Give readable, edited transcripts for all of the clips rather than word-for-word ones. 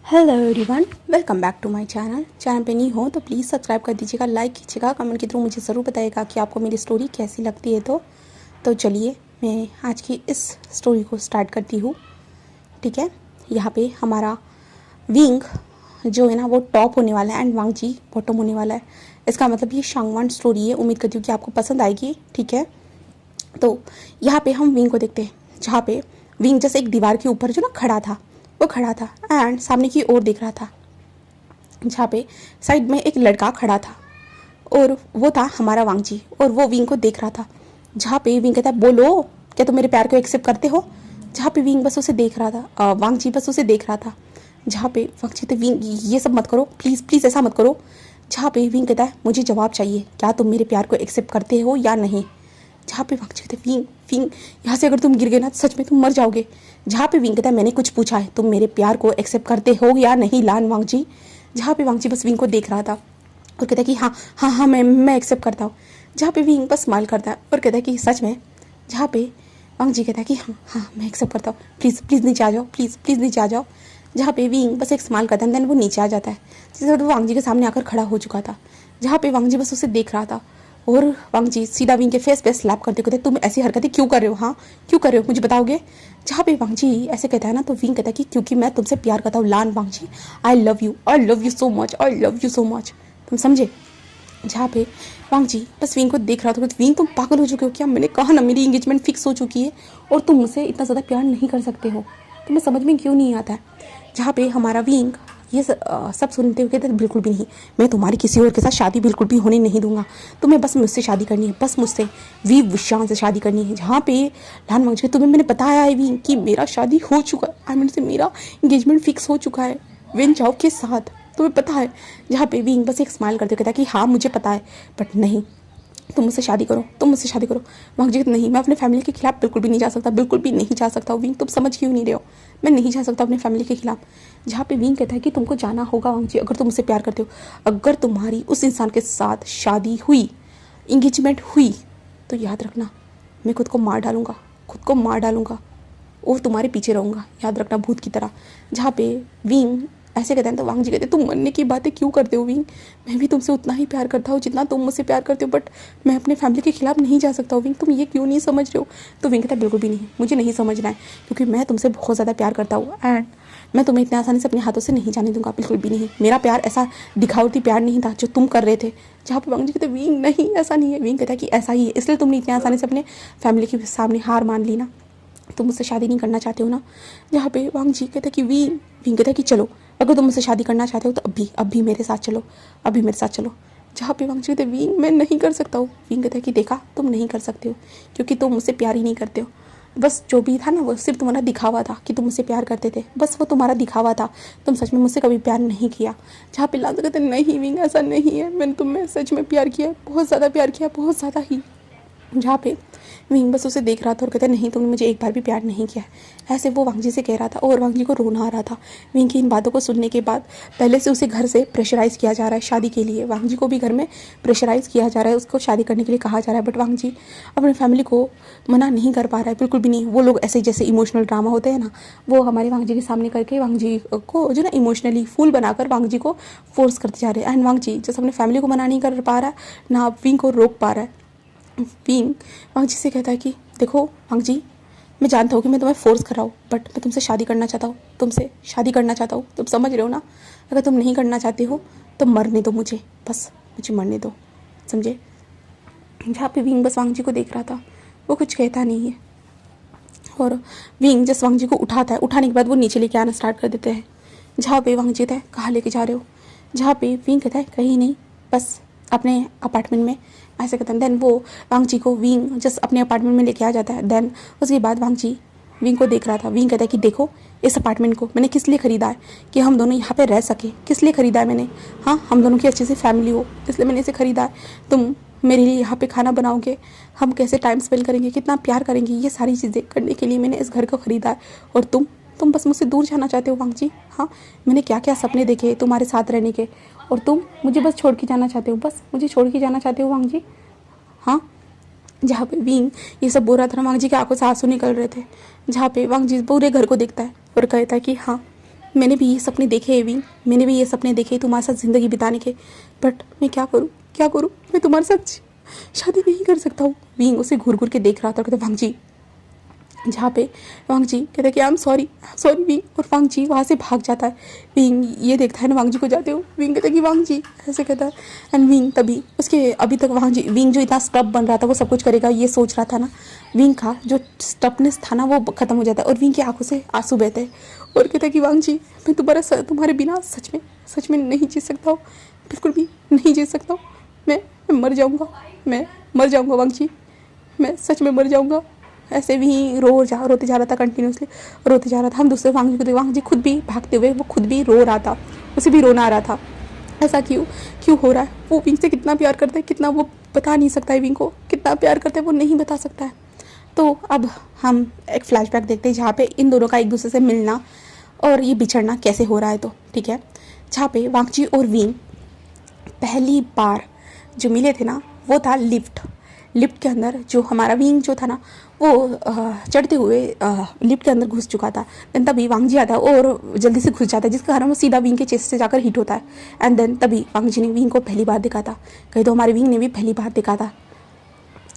Hello everyone, welcome back to my channel पे नहीं हो तो प्लीज़ सब्सक्राइब कर दीजिएगा, लाइक कीजिएगा, कमेंट के थ्रू मुझे ज़रूर बताइएगा कि आपको मेरी स्टोरी कैसी लगती है। तो चलिए मैं आज की इस स्टोरी को स्टार्ट करती हूँ। ठीक है, यहाँ पे हमारा विंग जो है ना वो टॉप होने वाला है एंड वांगजी बॉटम होने वाला है। इसका मतलब ये शांगवान स्टोरी है। उम्मीद करती हूँ कि आपको पसंद आएगी। ठीक है, तो यहाँ पे हम विंग को देखते हैं, जहाँ पे विंग जैसे एक दीवार के ऊपर जो ना खड़ा था, वो खड़ा था एंड सामने की ओर देख रहा था, जहाँ पे साइड में एक लड़का खड़ा था और वो था हमारा वांगजी और वो विंग को देख रहा था। जहाँ पे विंग कहता है, बोलो क्या तुम मेरे प्यार को एक्सेप्ट करते हो। जहाँ पे विंग बस उसे देख रहा था, वांगजी बस उसे देख रहा था। जहाँ पे वांगजी तो विंग ये सब मत करो, प्लीज़ प्लीज़ ऐसा मत करो। जहाँ पे विंग कहता है, मुझे जवाब चाहिए, क्या तुम मेरे प्यार को एक्सेप्ट करते हो या नहीं। जहाँ पे वांगजी कहते हैं, विंग विंग यहाँ से अगर तुम गिर गए ना सच में तुम मर जाओगे। जहाँ पे विंग कहता है, मैंने कुछ पूछा है, तुम मेरे प्यार को एक्सेप्ट करते हो या नहीं लान वांगजी। जहाँ पे वांगजी बस विंग को देख रहा था और कहता है कि हाँ हाँ हाँ मैं एक्सेप्ट करता हूँ। जहाँ पे विंग बस स्माइल करता है और कहता है कि सच में। जहाँ पे वांगजी कहता है कि हाँ हाँ मैं एक्सेप्ट करता हूँ, प्लीज़ प्लीज़ नीचे आ जाओ, प्लीज़ प्लीज़ नीचे आ जाओ। जहाँ पे विंग बस एक स्माइल करता है देन वो नीचे आ जाता है, जिससे वो वांगजी के सामने आकर खड़ा हो चुका था। जहाँ पे वांगजी बस उसे देख रहा था और वांगजी सीधा विंग के फेस पे स्लैप करते कहते, तुम ऐसी हरकतें क्यों कर रहे हो, हाँ क्यों कर रहे हो, मुझे बताओगे। जहाँ पे वांगजी ऐसे कहता है ना तो विंग कहता है कि क्योंकि मैं तुमसे प्यार करता हूँ Lan Wangji, I love you so much, I love you so much, तुम समझे। जहाँ पे वांगजी बस विंग को देख रहा था, विंग तुम पागल हो चुके हो क्या, मैंने कहा ना मेरी एंगेजमेंट फिक्स हो चुकी है और तुम मुझसे इतना ज़्यादा प्यार नहीं कर सकते हो, तुम्हें समझ में क्यों नहीं आता है। जहाँ पे हमारा विंग ये सब सुनते हुए कहते बिल्कुल भी नहीं, मैं तुम्हारी किसी और के साथ शादी बिल्कुल भी होने नहीं दूंगा, तुम्हें बस मुझसे शादी करनी है, बस मुझसे वी विशान से शादी करनी है। जहाँ पे लान वांगजी, तुम्हें मैंने बताया है विंग कि मेरा शादी हो चुका है, आई मीन से मेरा इंगेजमेंट फिक्स हो चुका है वेन चाओ के साथ, तुम्हें पता है। जहाँ पे विंग बस एक स्माइल करते कहता है कि हाँ मुझे पता है, बट नहीं, तुम मुझसे शादी करो, तुम मुझसे शादी करो। वांगजी नहीं, मैं अपने फैमिली के खिलाफ बिल्कुल भी नहीं जा सकता, बिल्कुल भी नहीं जा सकता। विंग तुम समझ क्यों नहीं रहे हो, मैं नहीं जा सकता अपनी फैमिली के खिलाफ। जहाँ पे विंग कहता है कि तुमको जाना होगा वांगजी, अगर तुम मुझसे प्यार करते हो, अगर तुम्हारी उस इंसान के साथ शादी हुई, इंगेजमेंट हुई, तो याद रखना मैं खुद को मार डालूंगा, खुद को मार डालूंगा और तुम्हारे पीछे रहूँगा, याद रखना भूत की तरह। जहाँ पे विंग ऐसे कहते हैं तो वांगजी कहते हैं, तुम मरने की बातें क्यों करते हो विंग, मैं भी तुमसे उतना ही प्यार करता हूँ जितना तुम मुझसे प्यार करते हो, बट मैं अपने फैमिली के खिलाफ नहीं जा सकता हूँ विंग, तुम ये क्यों नहीं समझ रहे हो। तो विंग कहता है, बिल्कुल भी नहीं, मुझे नहीं समझना है, क्योंकि मैं तुमसे बहुत ज़्यादा प्यार करता हूँ एंड मैं तुम्हें इतने आसानी से अपने हाथों से नहीं जाने दूंगा, बिल्कुल भी नहीं। मेरा प्यार ऐसा दिखावटी प्यार नहीं था जो तुम कर रहे थे। जहाँ पे वांगजी कहते विंग नहीं ऐसा नहीं है, विंग कहता है कि ऐसा ही है, इसलिए तुमने इतने आसानी से अपने फैमिली के सामने हार मान ली ना, तुम मुझसे शादी नहीं करना चाहते हो ना। जहाँ पे वांगजी कहता है कि विंग कहता है कि चलो, अगर तुम मुझसे शादी करना चाहते हो तो अभी मेरे साथ चलो, अभी मेरे साथ चलो। जहाँ पे वांगजी कहते हैं, विंग मैं नहीं कर सकता हूँ। विंग कहता है कि देखा तुम नहीं कर सकते हो, क्योंकि तुम मुझसे प्यार ही नहीं करते हो, बस जो भी था ना वो सिर्फ तुम्हारा दिखावा था कि तुम मुझसे प्यार करते थे, बस वो तुम्हारा दिखावा था, तुम सच में मुझसे कभी प्यार नहीं किया। जहाँ पे लांजा कहते नहीं विंग ऐसा नहीं है, मैंने तुम्हें सच में प्यार किया है, बहुत ज़्यादा प्यार किया, बहुत ज़्यादा ही। जहाँ पे विंग बस उसे देख रहा था और कहता नहीं तुमने मुझे एक बार भी प्यार नहीं किया है, ऐसे वो वांगजी से कह रहा था और वांगजी को रोना आ रहा था। विंग की इन बातों को सुनने के बाद पहले से उसे घर से प्रेशराइज़ किया जा रहा है शादी के लिए, वांगजी को भी घर में प्रेशराइज़ किया जा रहा है, उसको शादी करने के लिए कहा जा रहा है, बट वांगजी अपनी फैमिली को मना नहीं कर पा रहा है, बिल्कुल भी नहीं। वो लोग ऐसे जैसे इमोशनल ड्रामा होते हैं ना, वो हमारे वांगजी के सामने करके वांगजी को जो ना इमोशनली फूल बनाकर वांगजी को फोर्स करते जा रहे हैं एंड वांगजी जैसे अपनी फैमिली को मना नहीं कर पा रहा है ना विंग को रोक पा रहा है। विंग वांगजी से कहता है कि देखो वांगजी, मैं जानता हूँ कि मैं तुम्हें फोर्स कर रहा हूँ, बट मैं तुमसे शादी करना चाहता हूँ, तुमसे शादी करना चाहता हूँ, तुम समझ रहे हो ना। अगर तुम नहीं करना चाहते हो तो मरने दो मुझे, बस मुझे मरने दो, समझे। जहाँ पे विंग बस वांगजी को देख रहा था, वो कुछ कहता नहीं है और विंग जस वांगजी को उठाता है, उठाने के बाद वो नीचे लेके आना स्टार्ट कर देते हैं। जहाँ पे वांगजी कहता है कहाँ लेके जा रहे हो। जहाँ पे विंग कहता है कहीं नहीं, बस अपने अपार्टमेंट में, ऐसे कहते हैं। देन वो वांगजी को विंग जस्ट अपने अपार्टमेंट में लेके आ जाता है। देन उसके बाद वांगजी विंग को देख रहा था, विंग कहता है कि देखो इस अपार्टमेंट को मैंने किस लिए ख़रीदा है, कि हम दोनों यहाँ पे रह सके, किस लिए ख़रीदा है मैंने, हाँ हम दोनों की अच्छी सी फैमिली हो, इसलिए मैंने इसे ख़रीदा है। तुम मेरे लिए यहाँ पे खाना बनाओगे, हम कैसे टाइम स्पेंड करेंगे, कितना प्यार करेंगे, ये सारी चीज़ें करने के लिए मैंने इस घर को ख़रीदा है। और तुम बस मुझसे दूर जाना चाहते हो वांगजी, हाँ मैंने क्या क्या सपने देखे तुम्हारे साथ रहने के, और तुम मुझे बस छोड़ के जाना चाहते हो, बस मुझे छोड़ के जाना चाहते हो वांगजी, हाँ। जहाँ पे विंग ये सब बोल रहा था ना, वांगजी की आंखों से आंसू निकल रहे थे। जहाँ पे वांगजी पूरे घर को देखता है और कहता है कि हाँ मैंने भी ये सपने देखे हैं विंग, मैंने भी ये सपने देखे तुम्हारे साथ ज़िंदगी बिताने के, बट मैं क्या करूँ, क्या करूँ, मैं तुम्हारे साथ शादी नहीं कर सकता हूँ। विंग उसे घूर घूर के देख रहा था और कहते वांग जी, जहाँ पे वांग जी कहते कि आई एम सॉरी विंग, और वांग जी वहाँ से भाग जाता है। विंग ये देखता है ना वांग जी को जाते हो, विंग कहता है कि वांग जी, ऐसे कहता है। एंड विंग तभी उसके अभी तक वांग जी, विंग जो इतना स्टब बन रहा था वो सब कुछ करेगा ये सोच रहा था ना, विंग का जो स्टबनेस था ना वो ख़त्म हो जाता है और विंग की आंखों से आंसू बहते हैं और कहता है कि वांग जी मैं तुम्हारे बिना सच में नहीं जी सकता हूँ, बिल्कुल भी नहीं जी सकता हूँ। मैं मर जाऊँगा, मैं मर जाऊँगा वांग जी, मैं सच में मर जाऊँगा। ऐसे भी रोते जा रहा था, कंटिन्यूसली रोते जा रहा था। हम दूसरे वांग जी को देख, वांग जी खुद भी भागते हुए वो खुद भी रो रहा था, उसे भी रोना आ रहा था। ऐसा क्यों हो रहा है? वो विंग से कितना प्यार करता है, कितना वो बता नहीं सकता है, विंग को कितना प्यार करता है वो नहीं बता सकता है। तो अब हम एक फ्लैशबैक देखते हैं जहाँ पे इन दोनों का एक दूसरे से मिलना और ये बिछड़ना कैसे हो रहा है। तो ठीक है, जहाँ पे वांग जी और विंग पहली बार जो मिले थे ना वो था लिफ्ट के अंदर। जो हमारा विंग जो था ना वो चढ़ते हुए लिफ्ट के अंदर घुस चुका था। देन तभी वांग जी आता है और जल्दी से घुस जाता है, जिसके कारण वो सीधा विंग के चेस्ट से जाकर हिट होता है। एंड देन तभी वांग जी ने विंग को पहली बार देखा था, कहीं तो हमारे विंग ने भी पहली बार देखा था।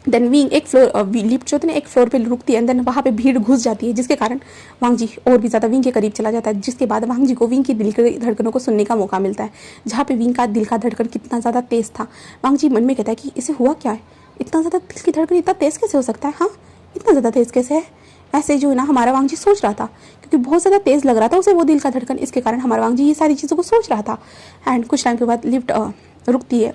देन विंग एक फ्लोर, लिफ्ट जो होती है ना एक फ्लोर पे रुकती है, एंड देन वहाँ पे भीड़ घुस जाती है, जिसके कारण वांग जी और भी ज़्यादा विंग के करीब चला जाता है, जिसके बाद वांग जी को विंग की दिल की धड़कनों को सुनने का मौका मिलता है। जहाँ पे विंग का दिल का धड़कन कितना ज़्यादा तेज़ था, वांग जी मन में कहता है कि इसे हुआ क्या है, इतना ज़्यादा दिल की धड़कन इतना तेज़ कैसे हो सकता है, हाँ इतना ज़्यादा तेज़ कैसे है। ऐसे जो है ना हमारा वांग जी सोच रहा था, क्योंकि बहुत ज़्यादा तेज़ लग रहा था उसे वो दिल का धड़कन, इसके कारण हमारा वांग जी ये सारी चीज़ों को सोच रहा था। एंड कुछ टाइम के बाद लिफ्ट रुकती है,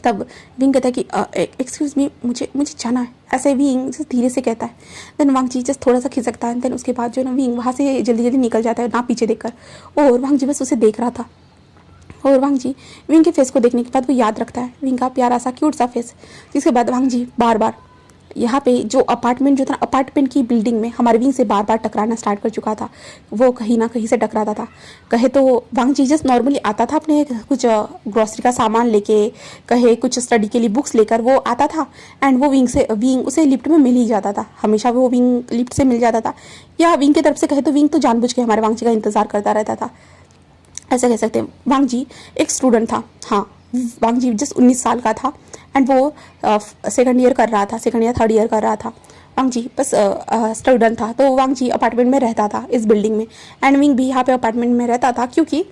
तब विंग कहता है कि एक्सक्यूज़ मी, मुझे जाना है, ऐसे विंग जस्ट धीरे से कहता है। देन वांग जी जस्ट थोड़ा सा खिसकता है। देन उसके बाद जो है ना विंग वहाँ से जल्दी जल्दी निकल जाता है ना पीछे देखकर, और वांग जी बस उसे देख रहा था। और वांग जी विंग के फेस को देखने के बाद वो याद रखता है, विंग का प्यारा सा क्यूट सा फेस। जिसके बाद वांग जी बार बार यहाँ पे जो अपार्टमेंट जो था, अपार्टमेंट की बिल्डिंग में हमारे विंग से बार बार टकराना स्टार्ट कर चुका था। वो कहीं ना कहीं से टकराता था। कहे तो वांग जी जस्ट नॉर्मली आता था अपने कुछ ग्रॉसरी का सामान लेके, कहे कुछ स्टडी के लिए बुक्स लेकर वो आता था, एंड वो विंग उसे लिफ्ट में मिल ही जाता था। हमेशा वो विंग लिफ्ट से मिल जाता था, या विंग की तरफ से कहे तो विंग तो जानबूझ के हमारे वांग जी का इंतज़ार करता रहता था, ऐसा कह सकते हैं। वांग जी एक स्टूडेंट था, हाँ वांग जी जस्ट 19 साल का था, एंड वो सेकंड ईयर कर रहा था, सेकंड या थर्ड ईयर कर रहा था। वांग जी बस स्टूडेंट था, तो वांग जी अपार्टमेंट में रहता था इस बिल्डिंग में, एंड विंग भी यहाँ पे अपार्टमेंट में रहता था, क्योंकि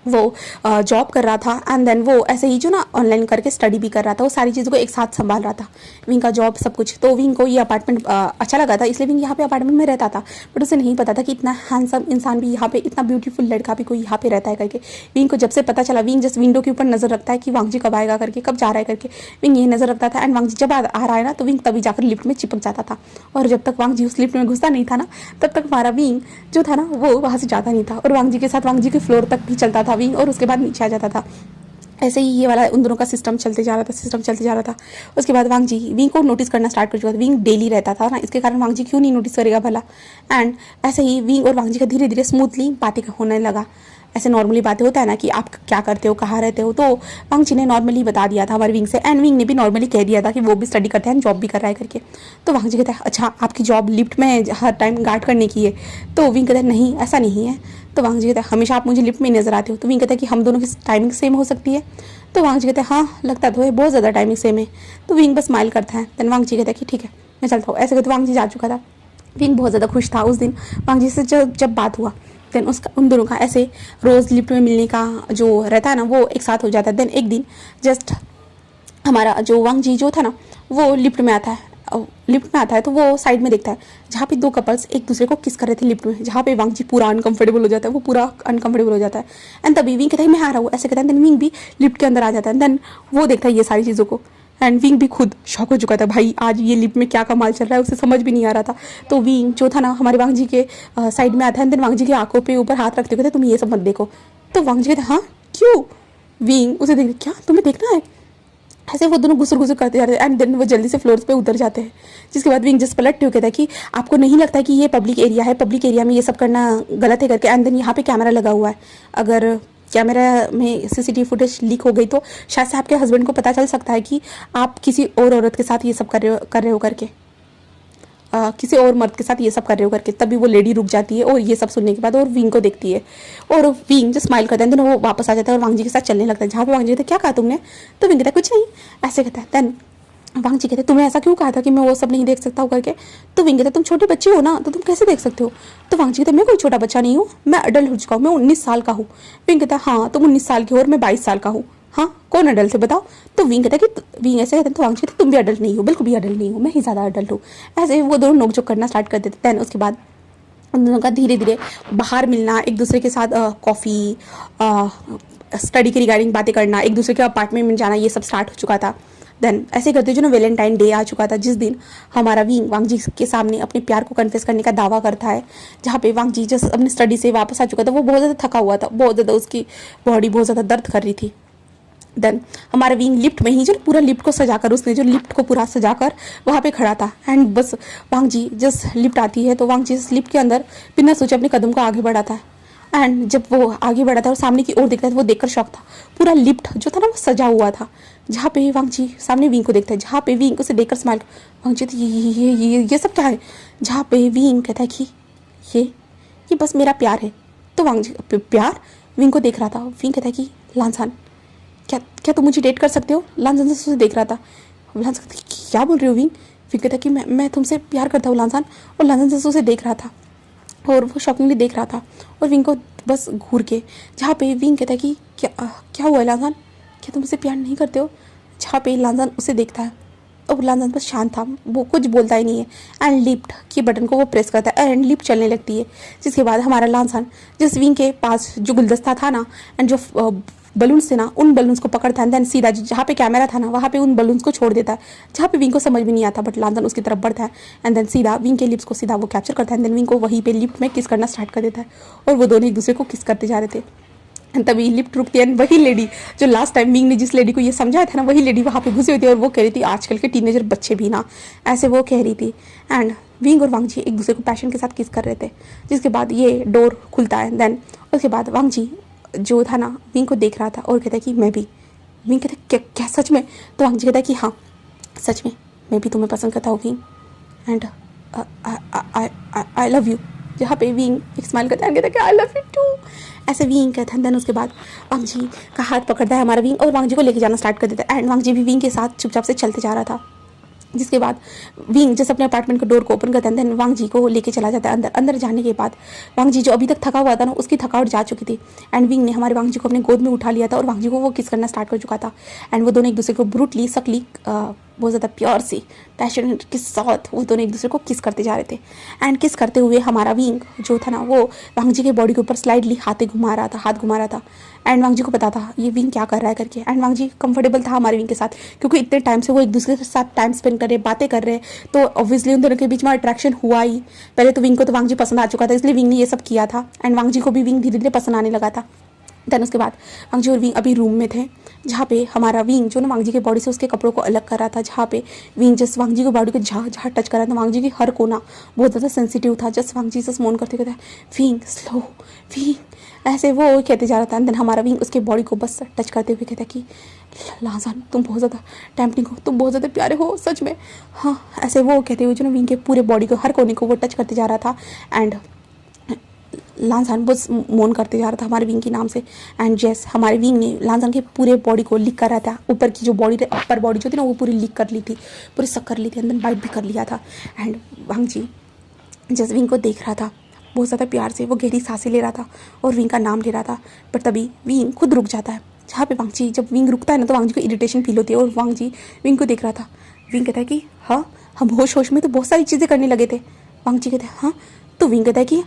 वो जॉब कर रहा था। एंड देन वो ऐसे ही जो ना ऑनलाइन करके स्टडी भी कर रहा था, वो सारी चीज़ों को एक साथ संभाल रहा था, विंग का जॉब सब कुछ। तो विंग को ये अपार्टमेंट अच्छा लगा था, इसलिए विंग यहाँ पे अपार्टमेंट में रहता था। बट उसे नहीं पता था कि इतना हैंडसम इंसान भी यहाँ पे, इतना ब्यूटीफुल लड़का भी कोई यहाँ पे रहता है करके। विंग को जब से पता चला, विंग जस्ट विंडो के ऊपर नजर रखता है कि वांग जी कब आएगा करके, कब जा रहा है करके, विंग ये नजर रखता था। एंड वांग जी जब आ रहा है ना तो विंग तभी जाकर लिफ्ट में चिपक जाता था, और जब तक वांग जी उस लिफ्ट में घुसता नहीं था ना तब तक हमारा विंग जो था ना वो वहाँ से जाता नहीं था, और वांग जी के साथ वांग जी के फ्लोर तक भी चलता था विंग, और उसके बाद नीचे आ जाता था। ऐसे ही ये वाला उन दोनों का सिस्टम चलते जा रहा था। उसके बाद वांग जी विंग को नोटिस करना स्टार्ट कर चुका था। विंग डेली रहता था ना, इसके कारण वांग जी क्यों नहीं नोटिस करेगा भला। एंड ऐसे ही विंग और वांग जी का धीरे धीरे स्मूथली बातें होने लगा। ऐसे नॉर्मली बातें होता है ना कि आप क्या करते हो, कहाँ रहते हो, तो वांग जी ने नॉर्मली बता दिया था हमारे विंग से, एंड विंग ने भी नॉर्मली कह दिया था कि वो भी स्टडी करते हैं, जॉब भी कर रहा है करके। तो वांग जी कहता है अच्छा आपकी जॉब लिफ्ट में हर टाइम गार्ड करने की है। तो विंग कहता है नहीं ऐसा नहीं है। तो वांग जी कहता है हमेशा आप मुझे लिफ्ट में नजर आते हो। तो विंग कहता है कि हम दोनों की टाइमिंग सेम हो सकती है। तो वांग जी कहते हैं हाँ लगता तो है, बहुत ज़्यादा टाइमिंग सेम है। तो विंग बस स्माइल करता है। देन वांग जी कहता है कि ठीक है मैं चलता हूँ। ऐसे कहते वांग जी जा चुका था। विंग बहुत ज़्यादा खुश था उस दिन वांग जी से जब बात हुआ। देन उसका उन दोनों का ऐसे रोज़ लिफ्ट में मिलने का जो रहता है ना वो एक साथ हो जाता है। देन एक दिन जस्ट हमारा जो वांग जी जो था ना वो लिफ्ट में आता है तो वो साइड में देखता है जहाँ पे दो कपल्स एक दूसरे को किस कर रहे थे लिफ्ट में, जहाँ पे वांग जी पूरा अनकंफर्टेबल हो जाता है, वो पूरा अनकंफर्टेबल हो जाता है। एंड तभी विंग कहता है मैं आ रहा हूँ, ऐसे कहता है। देन विंग भी लिफ्ट के अंदर आ जाता है। देन वो देखता है ये सारी चीज़ों को, एंड विंग भी खुद शॉक हो चुका था, भाई आज ये लिफ्ट में क्या कमाल चल रहा है, उसे समझ भी नहीं आ रहा था। तो विंग जो था ना हमारे वांग जी के साइड में आता है। देन वांग जी की आंखों पे ऊपर हाथ रखते हुए तुम ये सब मत देखो। तो वांग जी कहते हाँ क्यों। विंग उसे देख क्या तुम्हें देखना है। ऐसे वो दोनों घुसर करते जाते हैं, एंड देन वो जल्दी से फ्लोर्स पे उतर जाते हैं। जिसके बाद विंग जस्ट पलटते हुए कहता है कि आपको नहीं लगता कि ये पब्लिक एरिया है, पब्लिक एरिया में ये सब करना गलत है करके। एंड देन यहाँ पे कैमरा लगा हुआ है, अगर कैमरा में सीसीटीवी फुटेज लीक हो गई तो शायद से आपके हस्बैंड को पता चल सकता है कि आप किसी और औरत के साथ ये सब कर रहे हो करके। किसी और मर्द के साथ ये सब कर रहे हो करके। तभी वो लेडी रुक जाती है और ये सब सुनने के बाद और विंग को देखती है और विंग जो स्माइल करता है देन वो वापस आ जाता है और वांग जी के साथ चलने लगता है। जहाँ पे वांग जी कहते क्या कहा तुमने, तो विंग कहता है कुछ नहीं, ऐसे कहता है। देन वांग जी कहते तुम्हें ऐसा क्यों कहा था कि मैं वो सब नहीं देख सकता हूँ करके। तो विंग कहता तुम छोटे बच्चे हो ना, तो तुम कैसे देख सकते हो। तो वांग जी कहते मैं कोई छोटा बच्चा नहीं हूँ, मैं अडल्ट हो चुका हूँ, मैं 19 साल का हूँ। विंग कहता हाँ तुम 19 साल की हो और मैं 22 साल का हूँ, हाँ कौन अडल्ट है बताओ। तो विंग कहता है कि विंग ऐसे कहते हैं तो वांग जी कहते तुम भी अडल्ट नहीं हो, बिल्कुल भी अडल्ट नहीं हो, मैं ही ज़्यादा अडल्ट हूँ। ऐसे वो दोनों नोक झोंक करना स्टार्ट कर देते। दैन उसके बाद उन दोनों का धीरे धीरे बाहर मिलना, एक दूसरे के साथ कॉफ़ी, स्टडी के रिगार्डिंग बातें करना, एक दूसरे के अपार्टमेंट में जाना, ये सब स्टार्ट हो चुका था। देन ऐसे करते जो ना वैलेंटाइन डे आ चुका था, जिस दिन हमारा विंग वांग जी के सामने अपने प्यार को कन्फेस करने का दावा करता है। जहाँ पे वांग जी जब अपनी स्टडी से वापस आ चुका था, वो बहुत ज़्यादा थका हुआ था, बहुत ज़्यादा उसकी बॉडी बहुत ज़्यादा दर्द कर रही थी। देन हमारा विंग लिफ्ट में ही जो पूरा लिफ्ट को सजाकर, उसने जो लिफ्ट को पूरा सजाकर वहाँ पे खड़ा था। एंड बस वांग जी जब लिफ्ट आती है तो वांग जी इस लिफ्ट के अंदर बिना सोचे अपने कदम को आगे बढ़ाता है। एंड जब वो आगे बढ़ा था और सामने की ओर देखता है तो वो देखकर शौक था। पूरा लिफ्ट जो था ना वो सजा हुआ था। जहाँ पे वांग जी सामने विंग को देखता है, जहाँ पे विंग उसे देखकर स्माइल, वांग जी तो ये सब क्या है। जहाँ पे विंग कहता है कि ये बस मेरा प्यार है। तो वांग जी प्यार विंग को देख रहा था। विंग कहता है कि लांसान क्या क्या तुम मुझे डेट कर सकते हो। लांसान से उसे देख रहा था। लांसान क्या बोल रहे हो विंग। विंग कहता है कि मैं तुमसे प्यार करता हूँ लांसान। और लांसान से उसे देख रहा था और वो शॉकिंगली देख रहा था और विंग को बस घूर के, जहाँ पे विंग कहता है कि क्या हुआ है लांसान, क्या तुम मुझसे प्यार नहीं करते हो। जहाँ पे लांसान उसे देखता है और लांसान बस शांत था, वो कुछ बोलता ही नहीं है। एंड लिफ्ट की बटन को वो प्रेस करता है एंड लिफ्ट चलने लगती है। जिसके बाद हमारा लांसान जिस विंग के पास जो गुलदस्ता था ना एंड जो बलून्स थे ना, उन बलून्स को पकड़ता है। देन सीधा जहाँ पे कैमरा था ना वहाँ पे उन बलून्स को छोड़ देता है, जहाँ पे विंग को समझ में नहीं आता, बट लांसान उसकी तरफ बढ़ता है। एंड देन सीधा विंग के लिप्स को सीधा वो कैप्चर करता है। देन विंग को वहीं पे लिफ्ट में किस करना स्टार्ट कर देता है और वो दोनों एक दूसरे को किस करते जा रहे थे। एंड तभी लिफ्ट रुकती है एंड वही लेडी जो लास्ट टाइम विंग ने जिस लेडी को ये समझाया था ना, वही लेडी वहाँ पे घुसी हुई थी और वो कह रही थी आजकल के टीनेजर बच्चे भी ना, ऐसे वो कह रही थी। एंड विंग और वांग जी एक दूसरे को पैशन के साथ किस कर रहे थे। जिसके बाद ये डोर खुलता है। देन उसके बाद वांग जी जो था ना विंग को देख रहा था और कहता है कि मैं भी। विंग कहता है क्या सच में। तो वांग जी कहता है कि हाँ सच में मैं भी तुम्हें पसंद करता हूँ wing and I love you. जहाँ पे विंग एक स्माइल करता है कहता है कि आई लव यू टू, ऐसे विंग कहता है। देन उसके बाद वांग जी का हाथ पकड़ता है हमारा विंग और वांग जी को लेके जाना स्टार्ट कर देता है। एंड वांग जी भी विंग के साथ चुपचाप से चलते जा रहा था। जिसके बाद विंग जैसे अपने अपार्टमेंट का डोर को ओपन करता है देन वांग जी को लेके चला जाता है अंदर। अंदर जाने के बाद वांग जी जो अभी तक थका हुआ था ना उसकी थकावट जा चुकी थी। एंड विंग ने हमारे वांग जी को अपने गोद में उठा लिया था और वांग जी को वो किस करना स्टार्ट कर चुका था। एंड वो दोनों एक दूसरे को ब्रूटली सकली बहुत ज़्यादा प्योर सी पैशन के साथ वो दोनों एक दूसरे को किस करते जा रहे थे। एंड किस करते हुए हमारा विंग जो था ना वो वांग जी के बॉडी के ऊपर स्लाइडली हाथ घुमा रहा था। एंड वांग जी को पता था ये विंग क्या कर रहा है करके। एंड वांग जी कंफर्टेबल था हमारे विंग के साथ क्योंकि इतने टाइम से वो एक दूसरे के साथ टाइम स्पेंड कर रहे, बातें कर रहे, तो ऑब्वियसली उन दोनों के बीच में अट्रैक्शन हुआ ही। पहले तो विंग को तो वांग जी पसंद आ चुका था इसलिए विंग ने ये सब किया था। एंड वांग जी को भी विंग धीरे धीरे पसंद आने लगा था। देन उसके बाद वांग जी और विंग अभी रूम में थे जहाँ पे हमारा विंग जो ना वांग जी के बॉडी से उसके कपड़ों को अलग कर रहा था। जहाँ पे विंग जस्ट वांग जी की बॉडी को जहाँ टच कर रहा था वांग जी की हर कोना बहुत ज़्यादा सेंसिटिव था। जस्ट वांग जी से मोन करते कहता है विंग स्लो विंग, ऐसे वो कहते जा रहा था। देन हमारा विंग उसके बॉडी को बस टच करते हुए कहता है कि लांसान तुम बहुत ज़्यादा टेम्पटिंग हो, तुम बहुत ज़्यादा प्यारे हो सच में, हाँ ऐसे वो कहते हुए जो ना विंग के पूरे बॉडी को हर कोने को वो टच करते जा रहा था। एंड लांसान बस मोन करते जा रहा था हमारे विंग के नाम से। एंड जैस हमारे विंग ने लांसान के पूरे बॉडी को लिक कर रहा था, ऊपर की जो बॉडी अपर बॉडी जो थी ना वो पूरी लिक कर ली थी, पूरी सक कर ली थी, अंदर बाइट भी कर लिया था। एंड वांग जी जैस विंग को देख रहा था बहुत ज़्यादा प्यार से, वो गहरी सांसें ले रहा था और विंग का नाम ले रहा था। बट तभी विंग खुद रुक जाता है। जहाँ पे वांग जी जब विंग रुकता है ना तो वांग जी को इरिटेशन फील होती है और वांग जी विंग को देख रहा था। विंग कहता है कि हाँ हम होश होश में तो बहुत सारी चीज़ें करने लगे थे। वांग जी कहते हैं हाँ। तो विंग कहता है कि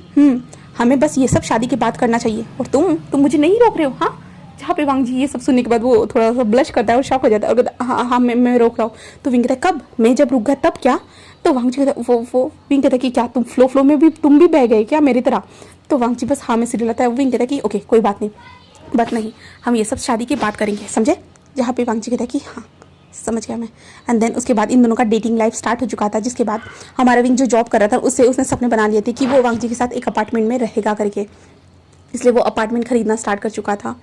हमें बस ये सब शादी के बाद करना चाहिए और तुम मुझे नहीं रोक रहे हो। हाँ जहाँ पे वांग जी ये सब सुनने के बाद वो थोड़ा सा ब्लश करता है और शॉक हो जाता है और कहता है हाँ मैं रोक रहा हूँ। तो विंग कहता है कब, मैं जब रुक गया तब क्या। तो वांग जी कहता है वो विंग कहता है कि क्या तुम फ्लो में भी तुम भी बह गए क्या मेरी तरह। तो वांग जी बस हाँ में सिर हिलाता है। विंग कहता है कि ओके कोई बात नहीं हम ये सब शादी की बात करेंगे समझे। जहाँ पे वांग जी कहता है कि हाँ समझ गया मैं। एंड देन उसके बाद इन दोनों का डेटिंग लाइफ स्टार्ट हो चुका था। जिसके बाद हमारा विंग जो जॉब कर रहा था उससे उसने सपने बना लिए थे कि वो वांग जी के साथ एक अपार्टमेंट में रहेगा करके। इसलिए वो अपार्टमेंट खरीदना स्टार्ट कर चुका था।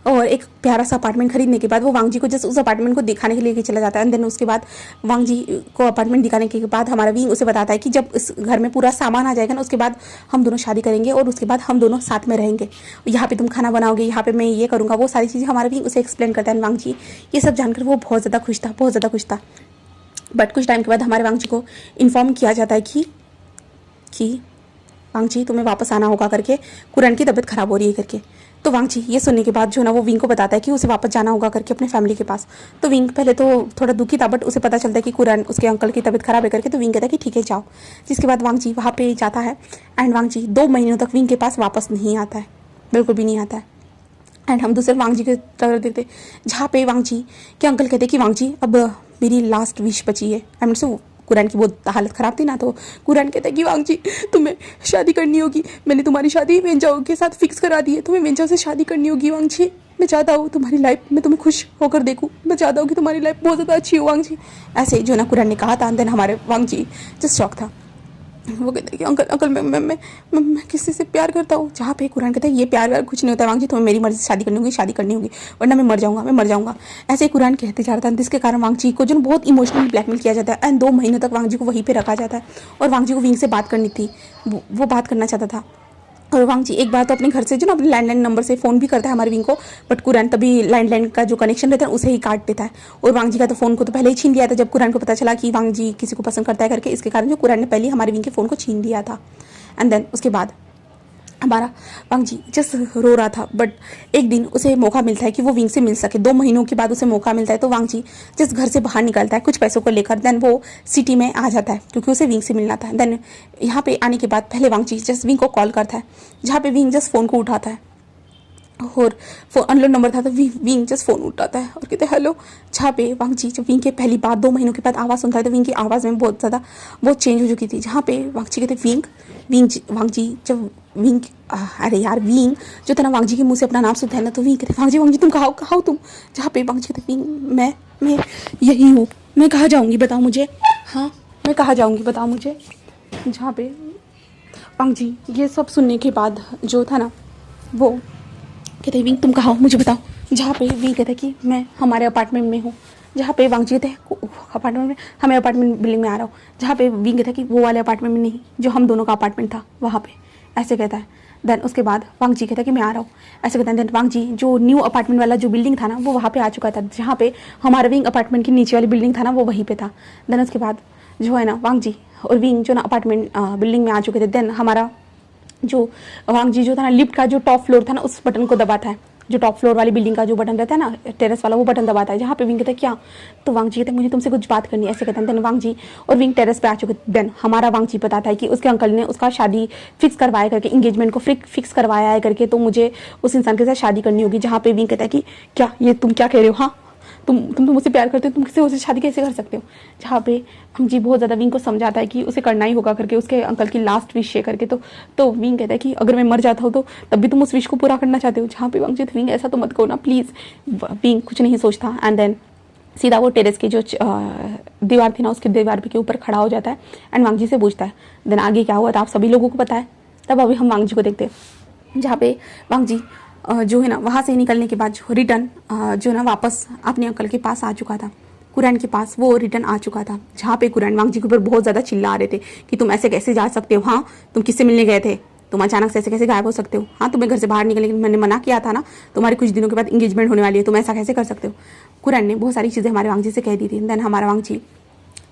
और एक प्यारा सा अपार्टमेंट खरीदने के बाद वो वांग जी को जस्ट उस अपार्टमेंट को दिखाने के लिए चला जाता है। एंड देन उसके बाद वांग जी को अपार्टमेंट दिखाने के बाद हमारा विंग उसे बताता है कि जब इस घर में पूरा सामान आ जाएगा ना, उसके बाद हम दोनों शादी करेंगे और उसके बाद हम दोनों साथ में रहेंगे। यहाँ पे तुम खाना बनाओगे, यहाँ पे मैं ये करूँगा, वो सारी चीज़ें हमारा विंग उसे एक्सप्लेन करता है। वांग जी ये सब जानकर वो बहुत ज़्यादा खुश था, बहुत ज़्यादा खुश था। बट कुछ टाइम के बाद हमारे वांग जी को इन्फॉर्म किया जाता है कि वांग जी तुम्हें वापस आना होगा करके, कुरान की तबीयत खराब हो रही है करके। तो वांग जी ये सुनने के बाद जो ना वो विंग को बताता है कि उसे वापस जाना होगा करके अपने फैमिली के पास। तो विंग पहले तो थोड़ा दुखी था, बट उसे पता चलता है कि कुरान उसके अंकल की तबीयत खराब है करके। तो विंग कहता है कि ठीक है जाओ। जिसके बाद वांग जी वहाँ पे जाता है एंड वांग जी 2 महीनों तक विंग के पास वापस नहीं आता है, बिल्कुल भी नहीं आता है। एंड हम दूसरे वांग जी की तरफ देखते जहाँ पे वांग जी के अंकल कहते कि वांग जी अब मेरी लास्ट विश बची है। एंड से कुरान की बहुत हालत ख़राब थी ना, तो कुरान कहता है कि वांग जी तुम्हें शादी करनी होगी, मैंने तुम्हारी शादी वेंजाओ के साथ फिक्स करा दी है, तुम्हें वेंजाओ से शादी करनी होगी वांग जी। मैं चाहता हूँ तुम्हारी लाइफ में तुम्हें खुश होकर देखूँ, मैं चाहता हूँ कि तुम्हारी लाइफ बहुत ज़्यादा अच्छी हो वांग जी। ऐसे जो ना कुरान ने कहा था। देन हमारे वांग जी जस्ट शॉक था। वो कहते हैं कि अंकल अंकल मैं किसी से प्यार करता हूँ। जहाँ पे कुरान कहता है ये प्यार व्यार कुछ नहीं होता है वांग जी, तुम्हें मेरी मर्जी से शादी करनी होगी वरना मैं मर जाऊँगा। ऐसे ही कुरान कहते जा रहा था, जिसके कारण वांग जी को जो बहुत इमोशनली ब्लैकमेल किया जाता है। एंड 2 महीनों तक वांग जी को वहीं पर रखा जाता है। और वांग जी को विंग से बात करनी थी, वो बात करना चाहता था। और वांग जी एक बार तो अपने घर से जो ना अपने लैंडलाइन नंबर से फ़ोन भी करता है हमारे विंग को, बट कुरान तभी लैंडलाइन का जो कनेक्शन रहता है उसे ही काट देता है। और वांग जी का तो फ़ोन को तो पहले ही छीन लिया था जब कुरान को पता चला कि वांग जी किसी को पसंद करता है करके। इसके कारण जो कुरान ने पहले ही हमारे विंग के फ़ोन को छीन लिया था। एंड देन उसके बाद हमारा वांग जी जस्ट रो रहा था। बट एक दिन उसे मौका मिलता है कि वो विंग से मिल सके। 2 महीनों के बाद उसे मौका मिलता है, तो वांग जी जस्ट घर से बाहर निकलता है कुछ पैसों को लेकर। देन वो सिटी में आ जाता है क्योंकि उसे विंग से मिलना था। देन यहाँ पे आने के बाद पहले वांग जी जस्ट विंग को कॉल करता है, जहाँ पे विंग जस्ट फ़ोन को उठाता है। और फोन अनलोन नंबर था, तो विंग जस्ट फ़ोन उठाता है और कहते हैं हेलो। जहाँ पे वांग जी जब विंग के पहली बार 2 महीनों के बाद आवाज़ सुनता है, तो विंग की आवाज़ में बहुत चेंज हो चुकी थी। जहाँ पे वांग जी कहते वांग जी जब विंग अरे यार विंग जो था ना वांग जी के मुंह से अपना नाम सुनता है ना, तो विंग कहते वांग जी तुम कहाँ हो तुम। जहाँ पे वांग जी कहते विंग मैं यही हूँ, मैं कहाँ जाऊँगी बताओ मुझे, हाँ मैं कहाँ जाऊँगी बताओ मुझे। जहाँ पे वांग जी ये सब सुनने के बाद जो था ना वो कहते विंग तुम कहाँ हो मुझे बताओ। जहाँ पे विंग कहते कि मैं हमारे अपार्टमेंट में हूँ। जहाँ पे वांग जी कहते अपार्टमेंट में, हमें अपार्टमेंट बिल्डिंग में आ रहा हूँ। जहाँ पे विंग कहता कि वो वाले अपार्टमेंट में नहीं, जो हम दोनों का अपार्टमेंट था वहाँ पे, ऐसे कहता है। देन उसके बाद वांग जी कहता कि मैं आ रहा हूँ, ऐसे कहता है। देन वांग जी जो न्यू अपार्टमेंट वाला जो बिल्डिंग था ना वो वहाँ पे आ चुका था। जहाँ पे हमारा विंग अपार्टमेंट की नीचे वाली बिल्डिंग था ना वो वहीं पे था। देन उसके बाद जो है ना वांग जी और विंग जो ना अपार्टमेंट बिल्डिंग में आ चुके थे। देन हमारा जो वांग जी जो था ना लिफ्ट का जो टॉप फ्लोर था ना उस बटन को दबाता है, जो टॉप फ्लोर वाली बिल्डिंग का जो बटन रहता है ना टेरेस वाला, वो बटन दबाता है। जहाँ पे विंग कहता है क्या, तो वांग जी कहते हैं मुझे तुमसे कुछ बात करनी है, ऐसे कहते हैं। देन वांग जी और विंग टेरेस पे आ चुके। देन हमारा वांग जी बताता है कि उसके अंकल ने उसका शादी फिक्स करवाया करके, इंगेजमेंट को फिक्स करवाया है करके, तो मुझे उस इंसान के साथ शादी करनी होगी। जहाँ पे विंग कहता है कि क्या ये तुम क्या कह रहे हो, हाँ तुम तो मुझसे प्यार करते हो, तुम किसी और से शादी कैसे कर सकते हो। जहाँ पे हम जी बहुत ज़्यादा विंग को समझाता है कि उसे करना ही होगा करके, उसके अंकल की लास्ट विश है करके। तो विंग कहता है कि अगर मैं मर जाता हूँ तो तब भी तुम उस विश को पूरा करना चाहते हो। जहाँ पे वांग जी विंग ऐसा तो मत करो ना प्लीज़। विंग कुछ नहीं सोचता एंड देन सीधा वो टेरेस की जो दीवार थी ना उसकी दीवार के ऊपर खड़ा हो जाता है एंड वांग जी से पूछता है देन आगे क्या हुआ था आप सभी लोगों को पता है। तब अभी हम वांग जी को देखते हैं, जहाँ पे वांग जी जो है ना वहाँ से निकलने के बाद जो रिटर्न जो ना वापस अपने अंकल के पास आ चुका था, कुरान के पास वो रिटर्न आ चुका था। जहाँ पे कुरान वांग जी के ऊपर बहुत ज़्यादा चिल्ला रहे थे कि तुम ऐसे कैसे जा सकते हो, हाँ तुम किससे मिलने गए थे, तुम अचानक से ऐसे कैसे गायब हो सकते हो, हाँ तुम्हें घर से बाहर निकलने के मैंने मना किया था ना, तुम्हारे कुछ दिनों के बाद इंगेजमेंट होने वाली है, तुम ऐसा कैसे कर सकते हो। कुरान ने बहुत सारी चीज़ें हमारे वांग जी से कह दी थी। देन हमारा वांग जी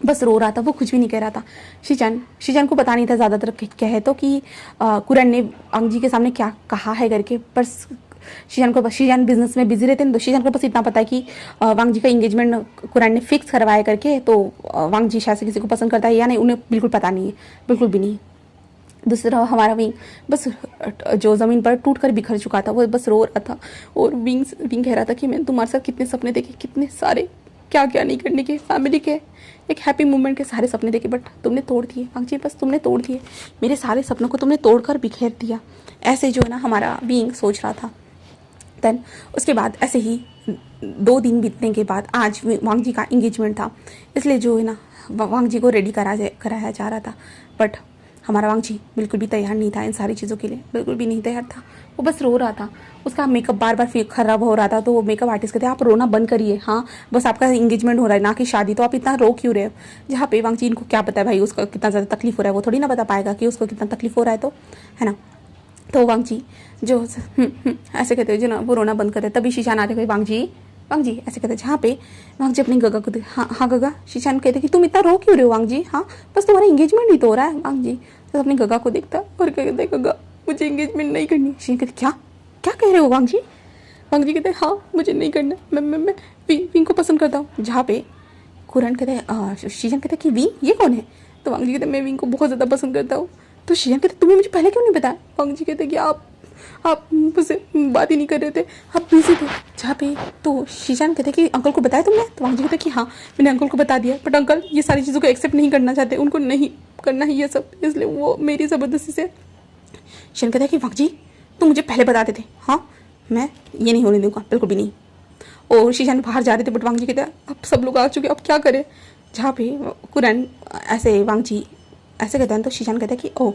बस रो रहा था, वो कुछ भी नहीं कह रहा था। शीजान को पता नहीं था ज़्यादातर क्या है, तो कि कुरान ने वांग जी के सामने क्या कहा है करके। पर शीजान बिजनेस में बिजी रहते हैं, तो शीजान को बस इतना पता है कि वांग जी का इंगेजमेंट कुरान ने फिक्स करवाया करके। तो वांग जी शायद से किसी को पसंद करता है या नहीं उन्हें बिल्कुल पता नहीं है, बिल्कुल भी नहीं। दूसरा हमारा विंग बस जो ज़मीन पर टूट कर बिखर चुका था, वो बस रो रहा था। और विंग कह रहा था कि मैंने तुम्हारे साथ कितने सपने देखे, कितने सारे क्या क्या नहीं करने के, फैमिली के एक हैप्पी मोमेंट के सारे सपने देखे, बट तुमने तोड़ दिए वांग जी, बस तुमने तोड़ दिए मेरे सारे सपनों को, तुमने तोड़ कर बिखेर दिया। ऐसे जो है ना हमारा विंग सोच रहा था। देन उसके बाद ऐसे ही 2 दिन बीतने के बाद आज वांग जी का इंगेजमेंट था, इसलिए जो है ना वांग जी को रेडी कराया जा रहा था। बट हमारा वांग जी बिल्कुल भी तैयार नहीं था इन सारी चीज़ों के लिए, बिल्कुल भी नहीं तैयार था। वो बस रो रहा था, उसका मेकअप बार बार खराब हो रहा था। तो वो मेकअप आर्टिस्ट कहते हैं आप रोना बंद करिए, हाँ बस आपका इंगेजमेंट हो रहा है ना कि शादी, तो आप इतना रो क्यों रहे हो। जहाँ पे वांगची इनको क्या पता है भाई उसका कितना ज़्यादा तकलीफ हो रहा है, वो थोड़ी ना बता पाएगा कि उसको कितना तकलीफ हो रहा है, तो है ना। तो वांगची जो ऐसे कहते हैं जो ना वो रोना बंद कर दे, तभी शीशान आते हुए वांगजी वांगजी ऐसे कहते हैं। जहाँ पे वांगजी अपनी गगा को हाँ हाँ गगा, शीशान कहते कि तुम इतना रो क्यों रहे हो वांगजी, हाँ बस तुम्हारा इंगेजमेंट ही तो हो रहा है। वांगजी तो अपनी गगा को देखता और कहते हैं गगा मुझे इंगेजमेंट नहीं करनी। शीशान कहते क्या क्या कह रहे हो वांगजी। वांगजी कहते हाँ मुझे नहीं करना, मैं विंग को पसंद करता हूँ। जहाँ पे कुरन कहते हैं शीशान कहते कि विंग ये कौन है। तो वांगजी कहते मैं विंग को बहुत ज़्यादा पसंद करता हूँ। तो शीशान कहते तुम्हें मुझे पहले क्यों नहीं बताया। वांगजी कहते कि आप मुझसे बात ही नहीं कर रहे थे, आप बिजी थे। जहाँ पे तो शीशान कहते कि अंकल को बताया तुमने। तो वांगजी कहते कि हाँ मैंने अंकल को बता दिया, बट अंकल ये सारी चीज़ों को एक्सेप्ट नहीं करना चाहते, उनको नहीं करना है ये सब, इसलिए वो मेरी ज़बरदस्ती से। शीशान कहता है कि वांगजी तुम मुझे पहले बताते थे, हाँ मैं ये नहीं होने दूंगा बिल्कुल भी नहीं। और शीशान बाहर जा रहे थे, बट वांगजी कहता है अब सब लोग आ चुके अब क्या करें। जहाँ पे कुरन ऐसे वांगजी ऐसे कहते हैं, तो शीशान कहता है कि ओह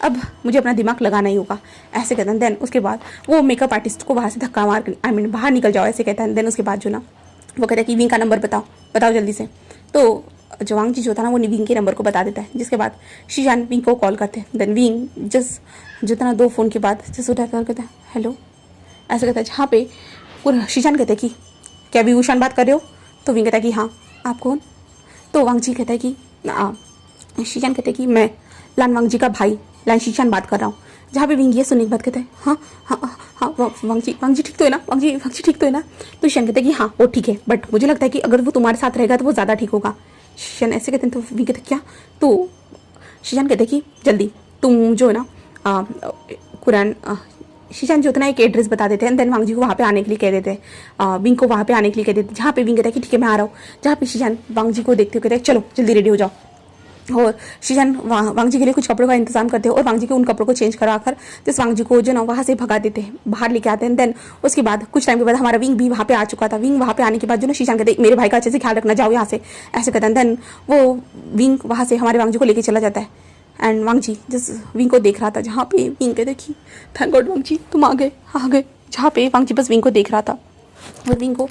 अब मुझे अपना दिमाग लगाना ही होगा, ऐसे कहते हैं। देन उसके बाद वो मेकअप आर्टिस्ट को वहाँ से धक्का मार कर बाहर निकल जाओ ऐसे कहता है। देन उसके बाद जो ना वो कहता है कि विंग का नंबर बताओ जल्दी से। तो जो वांगजी जो था ना वो विंग के नंबर को बता देता है, जिसके बाद शीशान विंग को कॉल करते हैं। देन विंग जस्ट जो था ना 2 फ़ोन के बाद जस्ट उठा कर कहता है हेलो ऐसे कहता है। जहाँ पे शीशान कहते हैं कि क्या विभूषण बात कर रहे हो। तो विंग कहता है कि हाँ आप कौन। तो वांगजी कहता है कि शीशान कहते हैं कि मैं लान वांगजी का भाई लान शीशान बात कर रहा हूँ। जहाँ पे विंग ये सुनने के बाद कहते हैं हाँ हाँ हाँ वांगजी ठीक तो है ना, वांगजी ठीक तो है ना। तो शीशान कहते हैं कि हाँ वो ठीक है, बट मुझे लगता है कि अगर वो तुम्हारे साथ रहेगा तो वो ज़्यादा ठीक होगा। शीशान ऐसे कहते हैं। तो विंग कहते क्या। तो शीशान कहते हैं कि जल्दी तुम जो है ना कुरान शीशान जो था ना एक एड्रेस बता देते हैं। देन वांगजी को वहाँ पे आने के लिए कह देते हैं, विंग को वहाँ पे आने के लिए कह देते हैं। जहाँ पे विंग कहता है कि ठीक है मैं आ रहा हूँ। जहाँ पे शीशान वांगजी को देखते हुए कहते हैं चलो जल्दी रेडी हो जाओ। और शीशान वांगजी के लिए कुछ कपड़ों का इंतजाम करते हैं और वांगजी के उन कपड़ों को चेंज कराकर जिस वांगजी को जो ना वहाँ से भगा देते हैं, बाहर लेके आते हैं। देन उसके बाद कुछ टाइम के बाद हमारा विंग भी वहाँ पे आ चुका था। विंग वहाँ पे आने के बाद जो ना शीशान कहते हैं मेरे भाई का अच्छे से ख्याल रखना, जाओ यहाँ से ऐसे कहते हैं। देन वो विंग वहाँ से हमारे वांगजी को लेके चला जाता है। एंड वांगजी जिस विंग को देख रहा था, जहाँ पे विंग कहते कि थैंक गॉड वांगजी तुम आ गए। जहाँ पे वांगजी बस विंग को देख रहा था और विंग को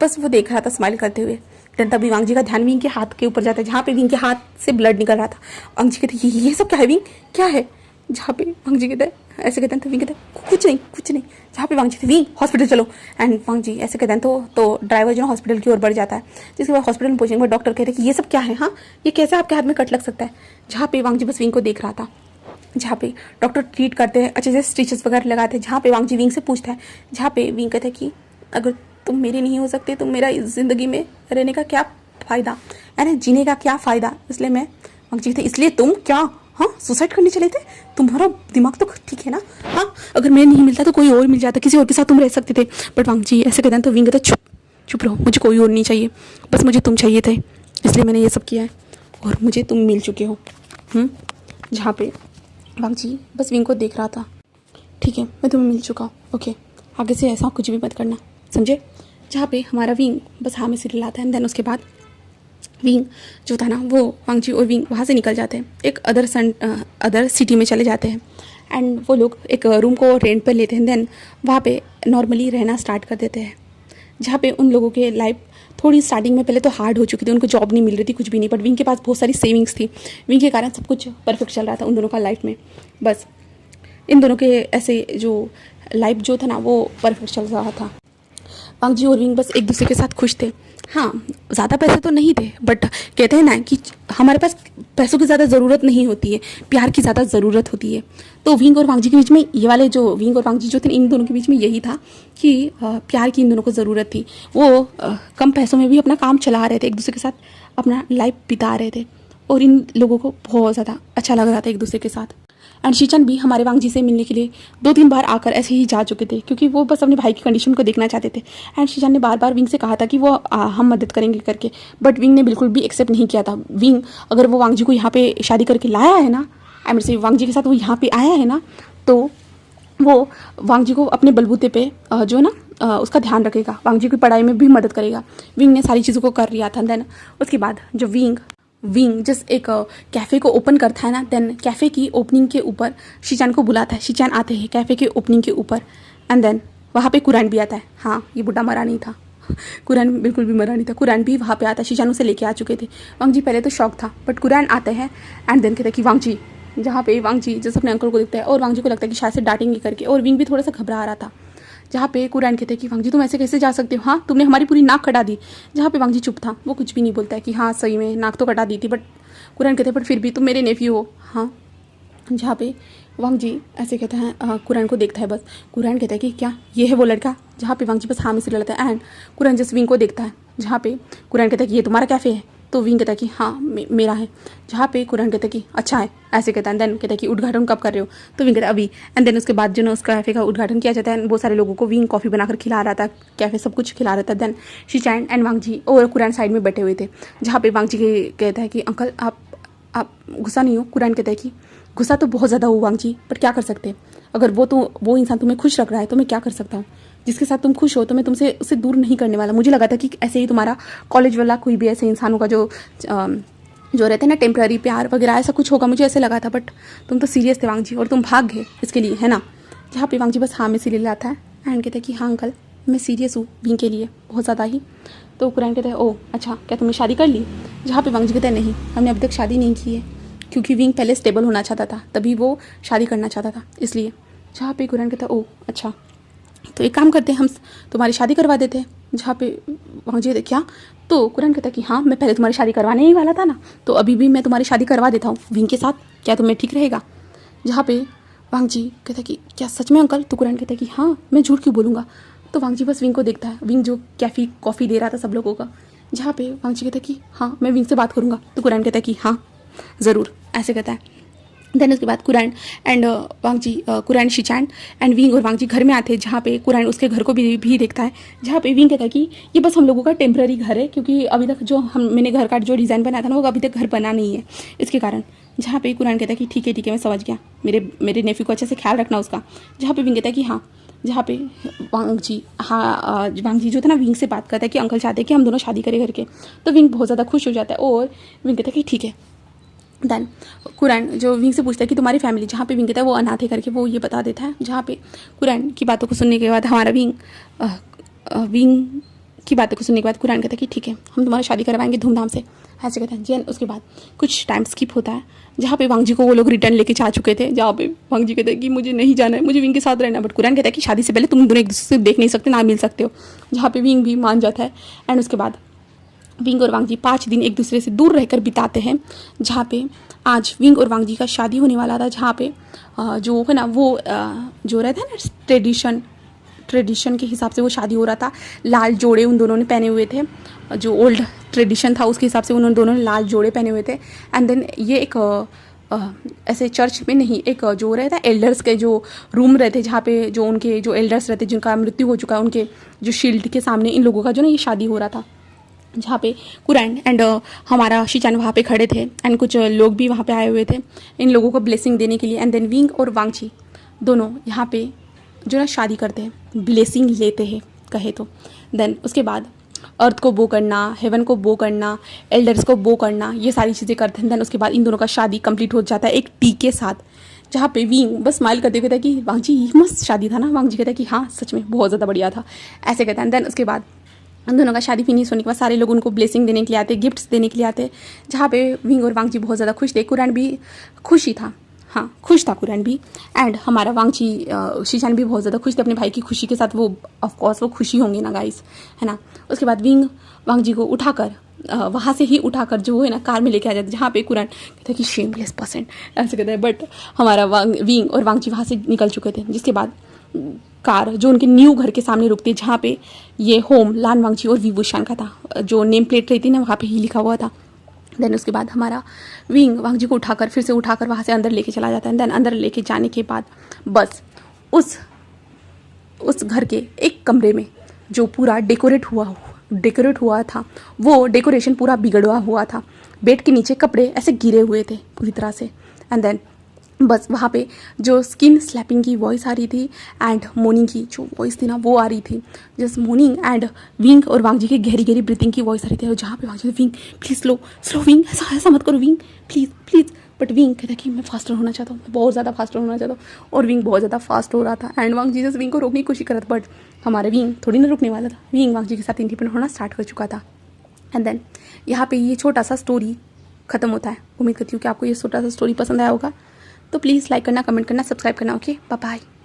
बस वो देख रहा था स्माइल करते हुए। देन तभी वांगजी का ध्यान विंग के हाथ के ऊपर जाता है, जहाँ पे विंग के हाथ से ब्लड निकल रहा था। वांगजी कहते ये सब क्या है विंग क्या है। जहाँ पे वांगजी कहते हैं ऐसे कहते हैं। तो विंग कहते हैं कुछ नहीं। जहाँ पे वांगजी कहते विंग हॉस्पिटल चलो। एंड वांगजी ऐसे कहते हैं। तो ड्राइवर जो है हॉस्पिटल की ओर बढ़ जाता है। जिसके बाद हॉस्पिटल में पहुंचने के बाद डॉक्टर कहते हैं कि ये सब क्या है, हाँ ये कैसे आपके हाथ में कट लग सकता है। जहाँ पे वांगजी बस विंग को देख रहा था। जहाँ पे डॉक्टर ट्रीट करते हैं, अच्छे से स्टिचेस वगैरह लगाते हैं। जहाँ पे वांगजी विंग से पूछता है, जहाँ पे विंग कहते हैं कि अगर तुम मेरे नहीं हो सकते तो मेरा इस ज़िंदगी में रहने का क्या फ़ायदा, यानी जीने का क्या फ़ायदा। इसलिए मैं वांगजी कहते इसलिए तुम क्या हाँ सुसाइड करने चले थे, तुम्हारा दिमाग तो ठीक है ना। हाँ अगर मैं नहीं मिलता तो कोई और मिल जाता, किसी और के साथ तुम रह सकते थे। बट वांगजी ऐसे कहते हैं। तो विंग कहते चुप रहो, मुझे कोई और नहीं चाहिए, बस मुझे तुम चाहिए थे, इसलिए मैंने ये सब किया है और मुझे तुम मिल चुके हो। जहाँ पे वांगजी बस विंग को देख रहा था, ठीक है मैं तुम्हें मिल चुका हूँ, ओके आगे से ऐसा कुछ भी मत करना, समझे। जहाँ पे हमारा विंग बस हाँ में सिर हिलाता है। देन उसके बाद विंग जो था ना वो वांगजी और विंग वहाँ से निकल जाते हैं, एक अदर सिटी में चले जाते हैं। एंड वो लोग एक रूम को रेंट पर लेते हैं। देन वहाँ पे नॉर्मली रहना स्टार्ट कर देते हैं। जहाँ पे उन लोगों के लाइफ थोड़ी स्टार्टिंग में पहले तो हार्ड हो चुकी थी, उनको जॉब नहीं मिल रही थी, कुछ भी नहीं, बट विंग के पास बहुत सारी सेविंग्स थी। विंग के कारण सब कुछ परफेक्ट चल रहा था उन दोनों का लाइफ में। बस इन दोनों के ऐसे जो लाइफ जो था ना वो परफेक्ट चल रहा था। वांगजी और विंग बस एक दूसरे के साथ खुश थे। हाँ ज़्यादा पैसे तो नहीं थे, बट कहते हैं ना कि हमारे पास पैसों की ज़्यादा ज़रूरत नहीं होती है, प्यार की ज़्यादा ज़रूरत होती है। तो विंग और वांगजी के बीच में ये वाले जो विंग और वांगजी जो थे इन दोनों के बीच में यही था कि प्यार की इन दोनों को ज़रूरत थी। वो कम पैसों में भी अपना काम चला रहे थे, एक दूसरे के साथ अपना लाइफ बिता रहे थे और इन लोगों को बहुत ज़्यादा अच्छा लग रहा था एक दूसरे के साथ। एंड शीचान भी हमारे वांगजी से मिलने के लिए 2-3 बार आकर ऐसे ही जा चुके थे, क्योंकि वो बस अपने भाई की कंडीशन को देखना चाहते थे। एंड शीचान ने बार बार विंग से कहा था कि वो हम मदद करेंगे करके, बट विंग ने बिल्कुल भी एक्सेप्ट नहीं किया था। विंग अगर वो वांगजी को यहाँ पे शादी करके लाया है ना, से वांगजी के साथ वो यहाँ पे आया है ना, तो वो वांगजी को अपने बलबूते पे जो है ना उसका ध्यान रखेगा, वांगजी की पढ़ाई में भी मदद करेगा। विंग ने सारी चीज़ों को कर लिया था। देन उसके बाद जो विंग विंग जस्ट एक कैफ़े को ओपन करता है ना, देन कैफ़े की ओपनिंग के ऊपर शीचान को बुलाता है। शीचान आते हैं कैफ़े के ओपनिंग के ऊपर एंड देन वहाँ पे कुरान भी आता है। हाँ, ये बुढ़ा मरा नहीं था कुरान बिल्कुल भी मरा नहीं था। कुरान भी वहाँ पे आता है, शीचान उसे लेके आ चुके थे। वांग जी पहले तो शौक था, बट कुरान आते हैं एंड देन कहते हैं कि वांग जी, जहाँ पे वांग जी जैसे अपने अंकल को देखता है और वांग जी को लगता है कि शायद से डांटेंगे करके, और विंग भी थोड़ा सा घबरा रहा था। जहाँ पे कुरान कहते हैं कि वांग जी तुम ऐसे कैसे जा सकते हो, हाँ तुमने हमारी पूरी नाक कटा दी। जहाँ पे वांग जी चुप था, वो कुछ भी नहीं बोलता है कि हाँ सही में नाक तो कटा दी थी, बट कुरान कहते हैं बट फिर भी तुम मेरे नेफ्यू हो। हाँ, जहाँ पे वांग जी ऐसे कहते हैं, कुरान को देखता है बस। कुरान कहता है कि क्या ये है वो लड़का, जहाँ पे वांग जी बस हाँ में सिर लड़ता है एंड कुरान जस्ट विंग को देखता है। जहाँ पे कुरान कहता है कि ये तुम्हारा कैफ़े है, तो विंग कहता है कि हाँ मेरा है। जहाँ पे कुरान कहता है कि अच्छा है, ऐसे कहता है। देन कहता है कि उद्घाटन कब कर रहे हो, तो विंग कहता है अभी। एंड देन उसके बाद जो ना उस कैफ़े का उद्घाटन किया जाता है, बहुत सारे लोगों को विंग कॉफ़ी बनाकर खिला रहा था, कैफ़े सब कुछ खिला रहा था। देन शीचान एंड वांग जी और कुरान साइड में बैठे हुए थे। जहाँ पे वांग जी कहता है कि अंकल आप गुस्सा नहीं हो। कुरान कहता है कि गुस्सा तो बहुत ज़्यादा हो वांग जी, बट क्या कर सकते हैं, अगर वो इंसान तुम्हें खुश रख रहा है तो मैं क्या कर सकता हूँ। जिसके साथ तुम खुश हो तो मैं तुमसे उससे दूर नहीं करने वाला। मुझे लगा था कि ऐसे ही तुम्हारा कॉलेज वाला कोई भी ऐसे इंसान होगा जो रहते हैं ना टेम्प्ररी प्यार वगैरह, ऐसा कुछ होगा, मुझे ऐसे लगा था, बट तुम तो सीरियस थे वांग जी और तुम भाग गए इसके लिए, है ना। जहाँ पे वांग जी बस हाँ में सिर लाता है एंड कहते हैं कि हाँ अंकल मैं सीरियस हूँ विंग के लिए बहुत ज़्यादा ही। तो कुरान कहता है ओह अच्छा, क्या तुमने शादी कर ली। जहाँ पे वांग जी कहता है नहीं, हमने अभी तक शादी नहीं की है, क्योंकि विंग पहले स्टेबल होना चाहता था, तभी वो शादी करना चाहता था इसलिए। जहाँ पे कुरान कहता है ओह अच्छा, तो एक काम करते हैं हम तुम्हारी शादी करवा देते हैं। जहाँ पे वांग जी क्या, तो कुरान कहता है कि हाँ मैं पहले तुम्हारी शादी करवाने ही वाला था ना, तो अभी भी मैं तुम्हारी शादी करवा देता हूँ विंग के साथ, क्या तुम्हें ठीक रहेगा। जहाँ पे वांग जी कहता है कि क्या सच में अंकल, तो कुरान कहता है कि हाँ मैं झूठ क्यों बोलूँगा। तो वांग जी बस विंग को देखता है, विंग जो कॉफ़ी दे रहा था सब लोगों का। जहाँ पे वांग जी कहता है कि हाँ मैं विंग से बात करूँगा, तो कुरान कहता है कि हाँ ज़रूर, ऐसे कहता है। देन उसके बाद कुरान एंड वांग जी, कुरान शीचान एंड विंग और वांग जी घर में आते हैं। जहाँ पे कुरान उसके घर को भी देखता है। जहाँ पे विंग कहता है कि ये बस हम लोगों का टेम्प्ररी घर है, क्योंकि अभी तक जो मैंने घर का जो डिज़ाइन बनाया था ना वो अभी तक घर बना नहीं है, इसके कारण। जहाँ पे कुरान कहता है कि ठीक है मैं समझ गया, मेरे नेफ्यू को अच्छे से ख्याल रखना उसका। जहाँ पे विंग कहता है कि हाँ। जहाँ पे वांग जी वांग जी जो था ना विंग से बात करता है कि अंकल चाहते हैं कि हम दोनों शादी करें करके, तो विंग बहुत ज़्यादा खुश हो जाता है और विंग कहता है कि ठीक है। देन कुरान जो विंग से पूछता है कि तुम्हारी फैमिली, जहाँ पे विंग कहता है वो अनाथ है करके, वो ये बता देता है। जहाँ पे कुरान की बातों को सुनने के बाद हमारा विंग की बातों को सुनने के बाद कुरान कहता है कि ठीक है हम तुम्हारी शादी करवाएंगे धूमधाम से, ऐसे कहते हैं जी। उसके बाद कुछ टाइम स्किप होता है, जहाँ पे वांग जी को वो लोग रिटर्न लेके जा चुके थे। जहाँ पे वांग जी कहते हैं कि मुझे नहीं जाना है, मुझे विंग के साथ रहना है, बट कुरान कहता है कि शादी से पहले तुम दोनों एक दूसरे से देख नहीं सकते, ना मिल सकते हो। जहाँ पे विंग भी मान जाता है एंड उसके बाद विंग और वांग जी 5 दिन एक दूसरे से दूर रहकर बिताते हैं। जहाँ पे आज विंग और वांग जी का शादी होने वाला था। जहाँ पे जो है ना वो जो रहता है ना ट्रेडिशन के हिसाब से वो शादी हो रहा था। लाल जोड़े उन दोनों ने पहने हुए थे, जो ओल्ड ट्रेडिशन था उसके हिसाब से उन्होंने दोनों ने लाल जोड़े पहने हुए थे। एंड देन ये एक ऐसे चर्च में नहीं, एक जो रहता है एल्डर्स के जो रूम रहते, जहाँ पे जो उनके जो एल्डर्स रहते जिनका मृत्यु हो चुका है, उनके जो शील्ड के सामने इन लोगों का जो ना ये शादी हो रहा था। जहाँ पे कुरान एंड हमारा शीचान वहाँ पे खड़े थे एंड कुछ लोग भी वहाँ पे आए हुए थे इन लोगों को ब्लेसिंग देने के लिए। एंड देन विंग और वांग जी दोनों यहाँ पे जो ना शादी करते हैं, ब्लेसिंग लेते हैं कहे तो। देन उसके बाद अर्थ को बो करना, हेवन को बो करना, एल्डर्स को बो करना, ये सारी चीज़ें करते हैं। देन उसके बाद इन दोनों का शादी कंप्लीट हो जाता है एक टी के साथ। जहाँ पे विंग बस स्माइल करते कहता है कि वांग जी ये मस्त शादी था ना। वांग जी कहता है कि हाँ सच में बहुत ज़्यादा बढ़िया था, ऐसे कहता है। देन उसके बाद उन दोनों का शादी फिनिश होने के बाद सारे लोग उनको ब्लेसिंग देने के लिए आते, गिफ्ट्स देने के लिए आते। जहाँ पे विंग और वांग जी बहुत ज़्यादा खुश थे, कुरान भी खुश ही था, हाँ खुश था कुरान भी। एंड हमारा वांग जी शीचान भी बहुत ज़्यादा खुश थे अपने भाई की खुशी के साथ। वो ऑफकोर्स वो खुशी होंगे ना गाइस, है ना। उसके बाद विंग वांग जी को उठाकर वहाँ से ही उठाकर जो है ना कार में लेके आ जाते, जहाँ पे कुरान कहता है कि शेमलेस पर्सन, ऐसे कहता है। बट हमारा विंग और वांग जी वहाँ से निकल चुके थे। जिसके बाद कार जो उनके न्यू घर के सामने रुकती है, जहाँ पे ये होम लान वांग जी और वी वुशान का था, जो नेम प्लेट रहती ना वहाँ पे ही लिखा हुआ था। देन उसके बाद हमारा विंग वांग जी को फिर से उठाकर वहाँ से अंदर लेके चला जाता है। देन अंदर लेके जाने के बाद बस उस घर के एक कमरे में जो पूरा डेकोरेट हुआ था, वो डेकोरेशन पूरा बिगड़ा हुआ था। बेड के नीचे कपड़े ऐसे गिरे हुए थे पूरी तरह से। एंड देन बस वहाँ पे जो स्किन स्लैपिंग की वॉइस आ रही थी एंड मोर्निंग की जो वॉइस थी ना वो आ रही थी, जस्ट मोर्निंग एंड विंग और वांग जी की गहरी गहरी ब्रीथिंग की वॉइस आ रही थी। और जहाँ पे Wangji Wing please slow slow Wing, ऐसा मत करो Wing please please. But Wing कहता कि मैं फास्टर होना चाहता हूँ, मैं बहुत ज़्यादा फास्टर होना चाहता हूँ। और विंग बहुत ज़्यादा फास्ट हो रहा था and Wang ji just wing को रोकने की कोशिश कर रहा था, बट हमारे विंग थोड़ी ना रुकने वाला था। विंग वांग जी के साथ इंडिपेंडेंट होना स्टार्ट कर चुका था। एंड देन यहाँ पे ये छोटा सा स्टोरी खत्म होता है। उम्मीद करती हूँ कि आपको ये छोटा सा स्टोरी पसंद आया होगा। तो प्लीज़ लाइक करना, कमेंट करना, सब्सक्राइब करना। Okay, bye bye.